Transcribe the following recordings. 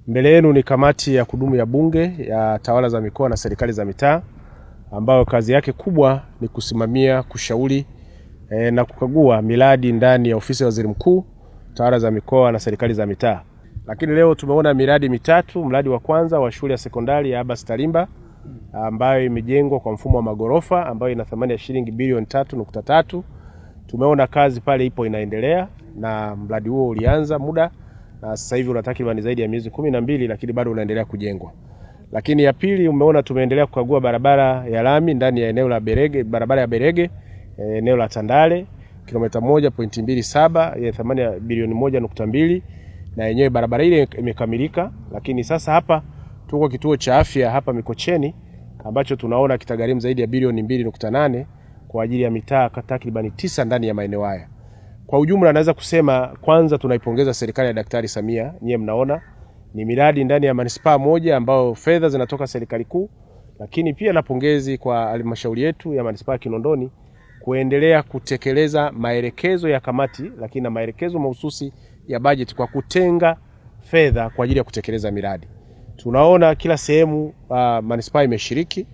Mbele yenu ni kamati ya kudumu ya Bunge ya tawala za mikoa na serikali za mitaa, ambayo kazi yake kubwa ni kusimamia, kushauri na kukagua miradi ndani ya ofisi ya Waziri Mkuu, tawala za mikoa na serikali za mitaa. Lakini leo tumeona miradi mitatu. Mradi wa kwanza wa shule ya sekondari ya Abbas Tarimba ambayo imejengwa kwa mfumo wa magorofa ambayo ina thamani ya shilingi bilioni 3.3. Tumeona kazi pale ipo inaendelea na mradi huo ulianza muda na sasa hivi una takriban zaidi ya miezi 12, lakini bado unaendelea kujengwa. Lakini ya pili, umeona tumeendelea kukagua barabara ya lami ndani ya eneo la Berege, barabara ya Berege, eneo la Tandale, kilomita 1.27 ya thamani ya bilioni 1.2, na yenyewe barabara ile imekamilika. Lakini sasa hapa tuko kituo cha afya hapa Mikocheni ambacho tunaona kitagharimu zaidi ya bilioni 2.8 kwa ajili ya mitaa takriban 9 ndani ya maeneo haya. Kwa ujumla naweza kusema kwanza tunaipongeza serikali ya Daktari Samia. Nyie mnaona ni miradi ndani ya manispaa moja ambao fedha zinatoka serikali kuu, lakini pia na pongezi kwa halmashauri yetu ya manispaa ya Kinondoni kuendelea kutekeleza maelekezo ya kamati, lakini na maelekezo mahususi ya bajeti kwa kutenga fedha kwa ajili ya kutekeleza miradi. Tunaona kila sehemu manispaa imeshiriki.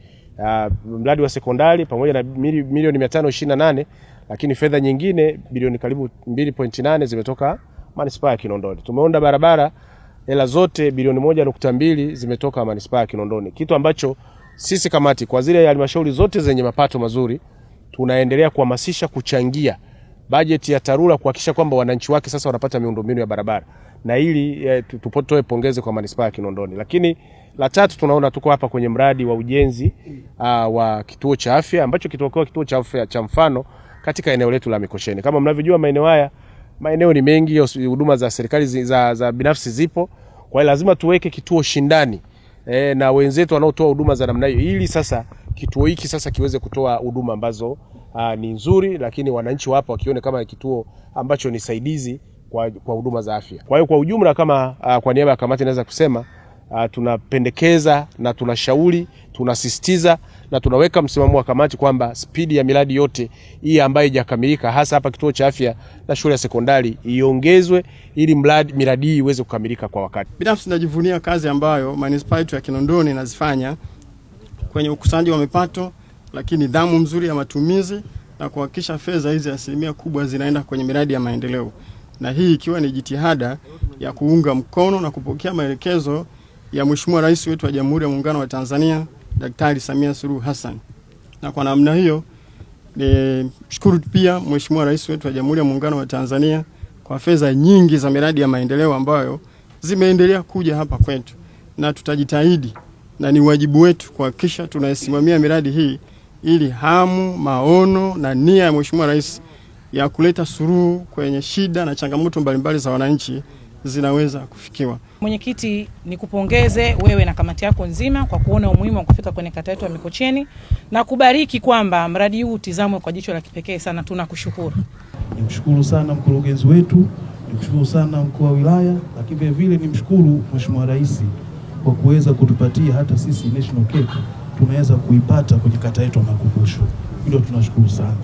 Mradi wa sekondari pamoja na milioni 528, lakini fedha nyingine bilioni karibu 2.8 zimetoka manispaa ya Kinondoni. Tumeona barabara hela zote bilioni 1.2 zimetoka manispaa ya Kinondoni. Kitu ambacho sisi kamati kwa zile halmashauri zote zenye mapato mazuri tunaendelea kuhamasisha kuchangia bajeti ya TARURA kuhakikisha kwamba wananchi wake sasa wanapata miundombinu ya barabara. Na ili tupotoe pongezi kwa manispaa ya Kinondoni. Lakini la tatu, tunaona tuko hapa kwenye mradi wa ujenzi wa kituo cha afya ambacho kituo cha afya cha mfano katika eneo letu la Mikocheni. Kama mnavyojua maeneo haya, maeneo ni mengi, huduma za serikali za binafsi zipo. Kwa hiyo lazima tuweke kituo shindani na wenzetu wanaotoa huduma za namna hiyo, ili sasa kituo hiki sasa kiweze kutoa huduma ambazo ni nzuri, lakini wananchi wapo wakione kama kituo ambacho ni saidizi kwa huduma za afya. Kwa hiyo kwa ujumla, kama kwa niaba ya kamati naweza kusema tunapendekeza na tunashauri, tunasisitiza na tunaweka msimamo wa kamati kwamba spidi ya miradi yote hii ambayo haijakamilika, hasa hapa kituo cha afya na shule ya sekondari, iongezwe ili miradi hii iweze kukamilika kwa wakati. Binafsi najivunia kazi ambayo manispaa yetu ya Kinondoni inazifanya kwenye ukusanyaji wa mapato, lakini nidhamu nzuri ya matumizi na kuhakikisha fedha hizi asilimia kubwa zinaenda kwenye miradi ya maendeleo. Na hii ikiwa ni jitihada ya kuunga mkono na kupokea maelekezo ya Mheshimiwa Rais wetu wa Jamhuri ya Muungano wa Tanzania, Daktari Samia Suluhu Hassan. Na kwa namna hiyo shukuru pia Mheshimiwa Rais wetu wa Jamhuri ya Muungano wa Tanzania kwa fedha nyingi za miradi ya maendeleo ambayo zimeendelea kuja hapa kwetu, na tutajitahidi na ni wajibu wetu kuhakikisha tunasimamia miradi hii ili hamu, maono na nia ya Mheshimiwa Rais ya kuleta suluhu kwenye shida na changamoto mbalimbali za wananchi zinaweza kufikiwa. Mwenyekiti, nikupongeze wewe na kamati yako nzima kwa kuona umuhimu wa kufika kwenye kata yetu ya Mikocheni na kubariki kwamba mradi huu utizamwe kwa jicho la kipekee sana. Tunakushukuru. Nimshukuru sana mkurugenzi wetu, nimshukuru sana mkuu wa wilaya, lakini vile vile nimshukuru Mheshimiwa Rais kwa kuweza kutupatia hata sisi national cake tunaweza kuipata kwenye kata yetu ya Makumbusho. Hilo tunashukuru sana.